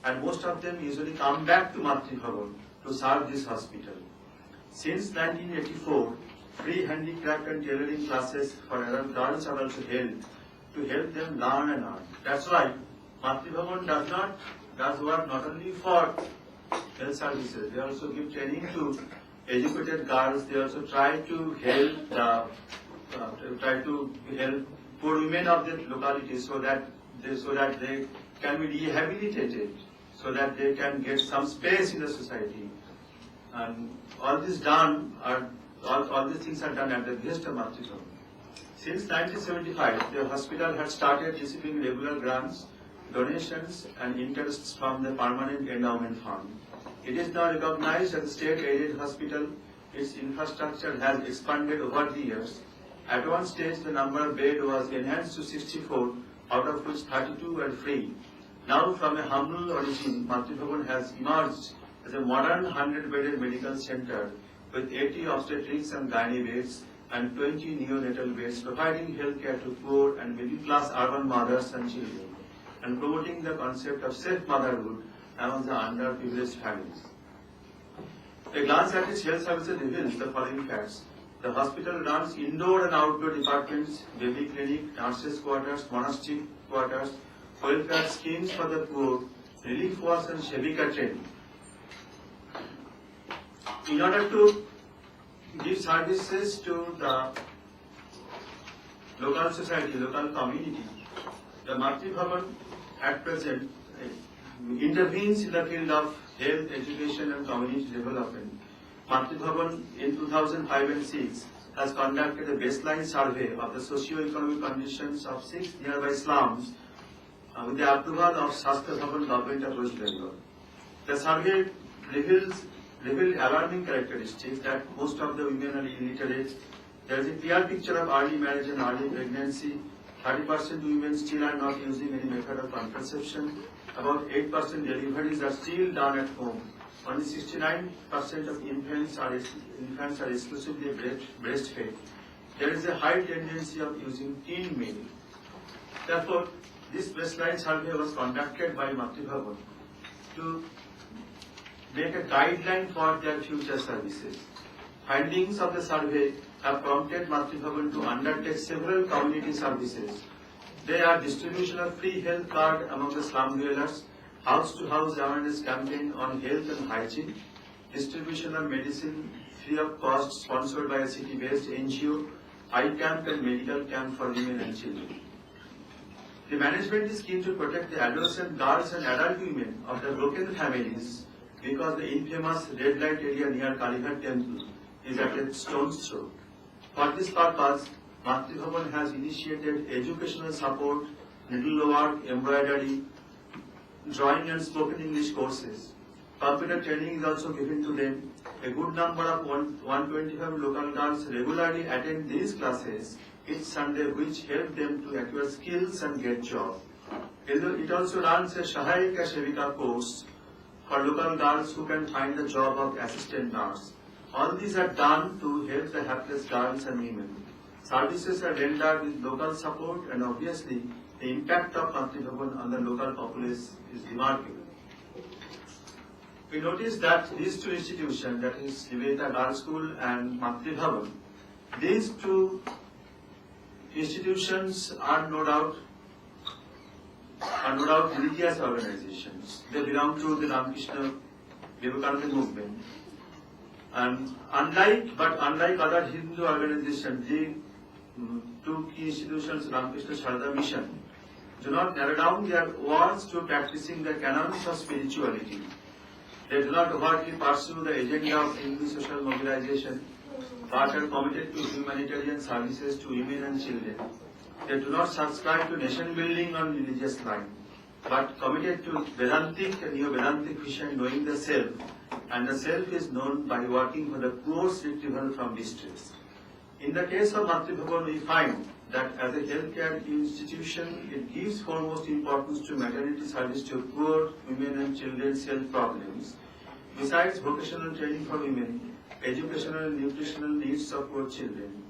and most of them usually come back to Matri Bhavan to serve this hospital. Since 1984, free handicraft and tailoring classes for adult girls are also held to help them learn and earn. That's why Matri Bhavan does work not only for health services, they also give training to educated girls. They also try to help poor women of the locality so that they can be rehabilitated, so that they can get some space in the society. And all these things are done at the behest of Matri Bhavan. Since 1975, the hospital had started receiving regular grants, donations, and interests from the Permanent Endowment Fund. It is now recognized as a state-aided hospital. Its infrastructure has expanded over the years. At one stage, the number of beds was enhanced to 64, out of which 32 were free. Now, from a humble origin, Matri Bhavan has emerged as a modern 100-bedded medical center with 80 obstetrics and gynae beds and 20 neonatal beds, providing health care to poor and middle-class urban mothers and children, and promoting the concept of safe motherhood among the underprivileged families. A glance at its health services reveals the following facts. The hospital runs indoor and outdoor departments, baby clinic, nurses' quarters, monastic quarters, welfare schemes for the poor, relief works and sevika training. In order to give services to the local society, local community, the Matri Bhavan at present intervenes in the field of health, education and community development. Matri Bhavan in 2005 and 6 has conducted a baseline survey of the socio-economic conditions of 6 nearby slums with the approval of Shastra Bhavan government of West Bengal. The survey revealed alarming characteristics that most of the women are illiterate. There is a clear picture of early marriage and early pregnancy. 30% women still are not using any method of contraception. About 8% deliveries are still done at home. Only 69% of infants are exclusively breastfed. There is a high tendency of using teen milk. Therefore, this baseline survey was conducted by Matri Bhavan to make a guideline for their future services. Findings of the survey have prompted Matri Bhavan to undertake several community services. They are distribution of free health card among the slum dwellers, house-to-house awareness campaign on health and hygiene, distribution of medicine free of cost sponsored by a city-based NGO, eye camp and medical camp for women and children. The management is keen to protect the adolescent girls and adult women of the broken families because the infamous red light area near Kalighat temple is at a stone's throw. For this purpose, Matri Bhavan has initiated educational support, needlework, embroidery, drawing and spoken English courses. Computer training is also given to them. A good number of 125 local girls regularly attend these classes each Sunday, which help them to acquire skills and get jobs. It also runs a Sahayika Sevika course for local girls who can find the job of assistant nurse. All these are done to help the helpless girls and women. Services are rendered with local support, and obviously the impact of Matri Bhavan on the local populace is remarkable. We noticed that these two institutions, that is Nivedita Girls School and Matri Bhavan, these two institutions are no doubt religious organizations. They belong to the Ramakrishna Vivekananda movement. And unlike other Hindu organizations, the two key institutions, Ramakrishna Sharada Mission, do not narrow down their words to practicing the canons of spirituality. They do not overtly pursue the agenda of Hindu social mobilization, but are committed to humanitarian services to women and children. They do not subscribe to nation building on religious line, but committed to Vedantic and Neo-Vedantic vision, knowing the self, and the self is known by working for the poor's retrieval from distress. In the case of Matri Bhavan, we find that as a healthcare institution, it gives foremost importance to maternity service to poor women and children's health problems. Besides vocational training for women, educational and nutritional needs of poor children,